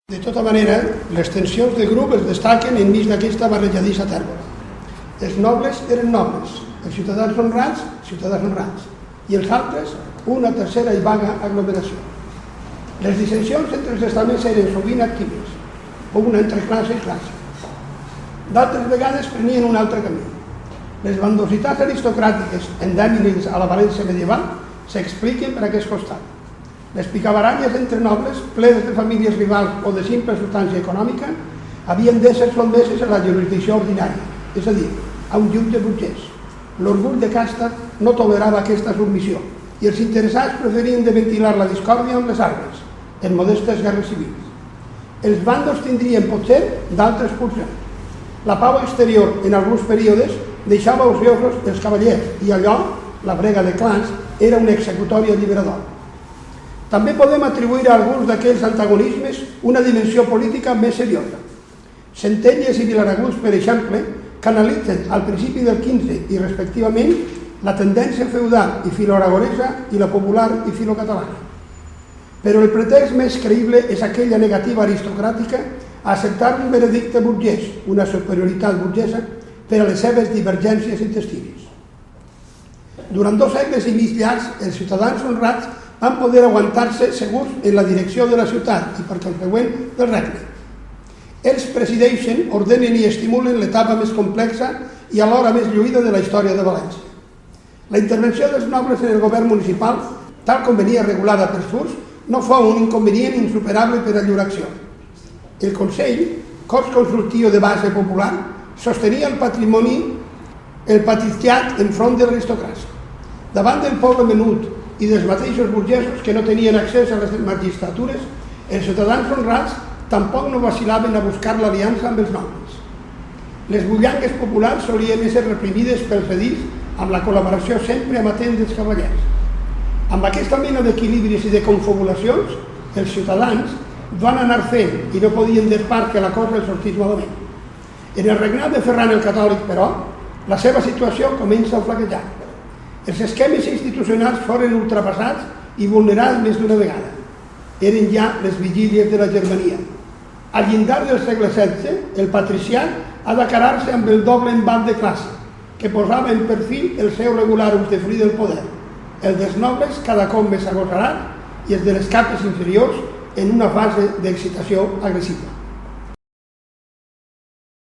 De tota manera, les tensions de grup es destaquen enmig d'aquesta barrejadissa tèrbola. Els nobles eren nobles, els ciutadans honrats, i els altres, una tercera i vaga aglomeració. Les dissensions entre els estaments eren sovint actives, una entre classe i classe. D'altres vegades prenien un altre camí. Les bandositats aristocràtiques endèmiques a la València medieval s'expliquen per aquest costat. Les picabaralles entre nobles, plenes de famílies rivals o de simple substància econòmica, havien d'ésser sotmeses a la jurisdicció ordinària, és a dir, a un jutge burgès. L'orgull de casta no tolerava aquesta submissió i els interessats preferien de ventilar la discòrdia amb les armes, en modestes guerres civils. Els bàndols tindrien potser d'altres pulsions. La pau exterior, en alguns períodes, deixava ociosos els cavallers i allò, la brega de clans, era un executori alliberador. També podem atribuir a alguns d'aquells antagonismes una dimensió política més seriosa. Centelles i Vilaraguts, per exemple, canalitzen al principi del XV i respectivament la tendència feudal i filoaragonesa i la popular i filocatalana. Però el pretext més creïble és aquella negativa aristocràtica a acceptar un veredicte burgès, una superioritat burgesa, per a les seves divergències intestines. Durant 2 segles i mig llargs, els ciutadans honrats van poder aguantar-se segurs en la direcció de la ciutat i, per consegüent, del regne. Ells presideixen, ordenen i estimulen l'etapa més complexa i alhora més lluïda de la història de València. La intervenció dels nobles en el govern municipal, tal com venia regulada per Surs, no fou un inconvenient insuperable per a llur acció. El Consell, cos consultiu de base popular, sostenia el patrimoni, el patriciat enfront de l'aristocràcia. Davant del poble menut i dels mateixos burgesos que no tenien accés a les magistratures, els ciutadans honrats tampoc no vacilaven a buscar l'aliança amb els nobles. Les bullangues populars solien ser reprimides pels edils amb la col·laboració sempre amatent dels cavallers. Amb aquesta mena d'equilibris i de confabulacions, els ciutadans van anar fent i no podien despar que la cosa els sortís malament. En el regnat de Ferran el Catòlic, però, la seva situació comença a flaquejar. Els esquemes institucionals foren ultrapassats i vulnerats més d'una vegada. Eren ja les vigílies de la Germania. Al llindar del segle XVI, el patriciat ha d'acarar-se amb el doble embat de classe, que posava en perfil el seu regular usdefruir del poder, el dels nobles cada cop més agossarat i els de les capes inferiors en una fase d'excitació agressiva.